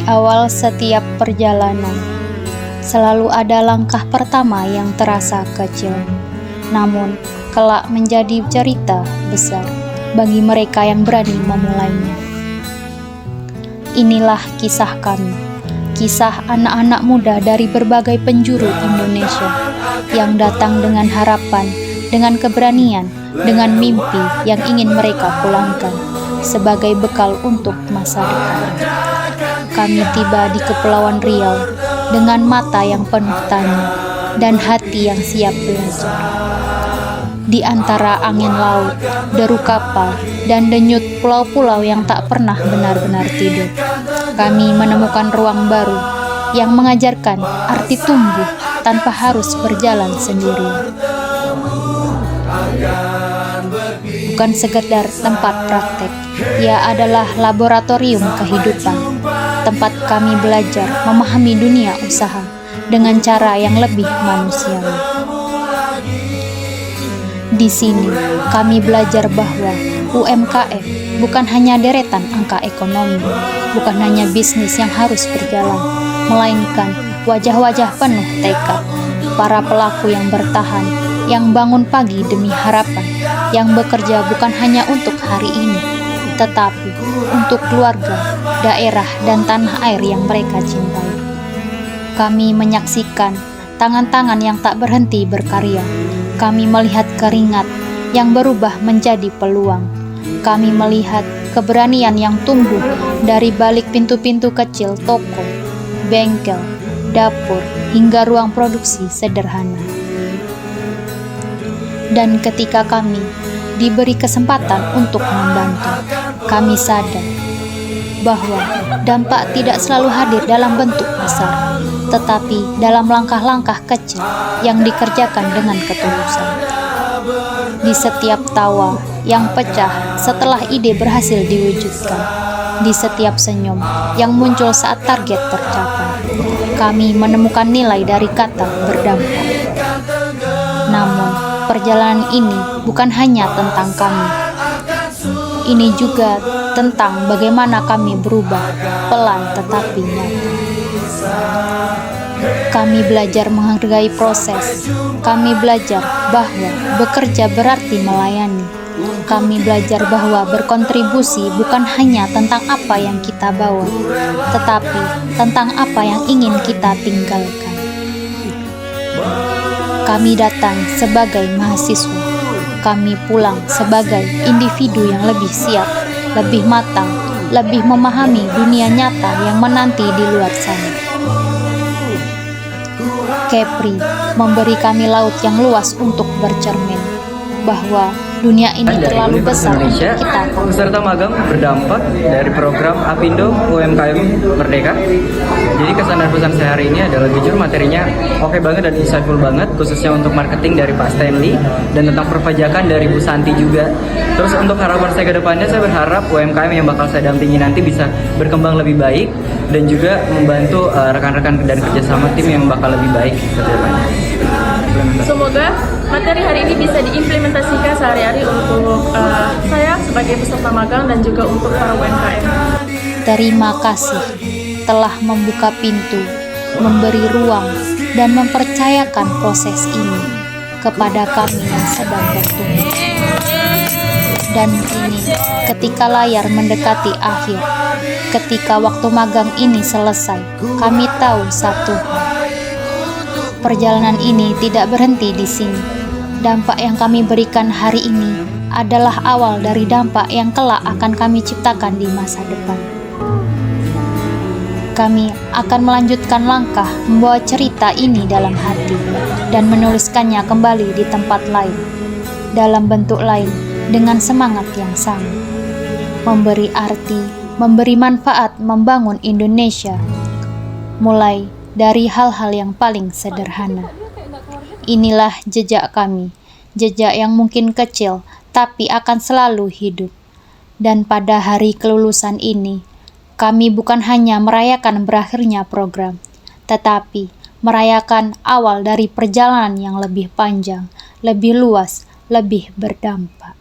Di awal setiap perjalanan, selalu ada langkah pertama yang terasa kecil, namun kelak menjadi cerita besar bagi mereka yang berani memulainya. Inilah kisah kami, kisah anak-anak muda dari berbagai penjuru Indonesia yang datang dengan harapan, dengan keberanian, dengan mimpi yang ingin mereka pulangkan sebagai bekal untuk masa depan. Kami tiba di Kepulauan Riau dengan mata yang penuh tanya dan hati yang siap belajar. Di antara angin laut, deru kapal, dan denyut pulau-pulau yang tak pernah benar-benar tidur, kami menemukan ruang baru yang mengajarkan arti tumbuh tanpa harus berjalan sendirian. Bukan sekedar tempat praktek, ia adalah laboratorium kehidupan, tempat kami belajar memahami dunia usaha dengan cara yang lebih manusiawi. Di sini, kami belajar bahwa UMKM bukan hanya deretan angka ekonomi, bukan hanya bisnis yang harus berjalan, melainkan wajah-wajah penuh tekad, para pelaku yang bertahan, yang bangun pagi demi harapan, yang bekerja bukan hanya untuk hari ini, tetapi untuk keluarga, daerah, dan tanah air yang mereka cintai. Kami menyaksikan tangan-tangan yang tak berhenti berkarya. Kami melihat keringat yang berubah menjadi peluang. Kami melihat keberanian yang tumbuh dari balik pintu-pintu kecil toko, bengkel, dapur, hingga ruang produksi sederhana. Dan ketika kami diberi kesempatan untuk membantu, kami sadar bahwa dampak tidak selalu hadir dalam bentuk besar, tetapi dalam langkah-langkah kecil yang dikerjakan dengan ketulusan. Di setiap tawa yang pecah setelah ide berhasil diwujudkan, di setiap senyum yang muncul saat target tercapai, kami menemukan nilai dari kata berdampak. Namun, perjalanan ini bukan hanya tentang kami. Ini juga tentang bagaimana kami berubah pelan tetapi nyata. Kami belajar menghargai proses. Kami belajar bahwa bekerja berarti melayani. Kami belajar bahwa berkontribusi bukan hanya tentang apa yang kita bawa, tetapi tentang apa yang ingin kita tinggalkan. Kami datang sebagai mahasiswa. Kami pulang sebagai individu yang lebih siap, lebih matang, lebih memahami dunia nyata yang menanti di luar sana. Kepri memberi kami laut yang luas untuk bercermin, bahwa dunia ini terlalu besar untuk kita. Peserta magang berdampak dari program Apindo UMKM Merdeka. Jadi kesan dan pesan saya hari ini adalah jujur materinya oke banget dan insightful banget, khususnya untuk marketing dari Pak Stanley dan tentang perpajakan dari Bu Santi juga. Terus untuk harapan saya ke depannya, saya berharap UMKM yang bakal saya dampingi nanti bisa berkembang lebih baik dan juga membantu rekan-rekan dan kerjasama tim yang bakal lebih baik ke depannya. Semoga materi hari ini bisa diimplementasikan sehari-hari untuk saya sebagai peserta magang dan juga untuk para UMKM. Terima kasih telah membuka pintu, memberi ruang, dan mempercayakan proses ini kepada kami yang sedang bertumbuh. Dan kini, ketika layar mendekati akhir, ketika waktu magang ini selesai, kami tahu satu hal. Perjalanan ini tidak berhenti di sini. Dampak yang kami berikan hari ini adalah awal dari dampak yang kelak akan kami ciptakan di masa depan. Kami akan melanjutkan langkah membawa cerita ini dalam hati dan menuliskannya kembali di tempat lain, dalam bentuk lain, dengan semangat yang sama. Memberi arti, memberi manfaat, membangun Indonesia, mulai dari hal-hal yang paling sederhana. Inilah jejak kami, jejak yang mungkin kecil, tapi akan selalu hidup. Dan pada hari kelulusan ini, kami bukan hanya merayakan berakhirnya program, tetapi merayakan awal dari perjalanan yang lebih panjang, lebih luas, lebih berdampak.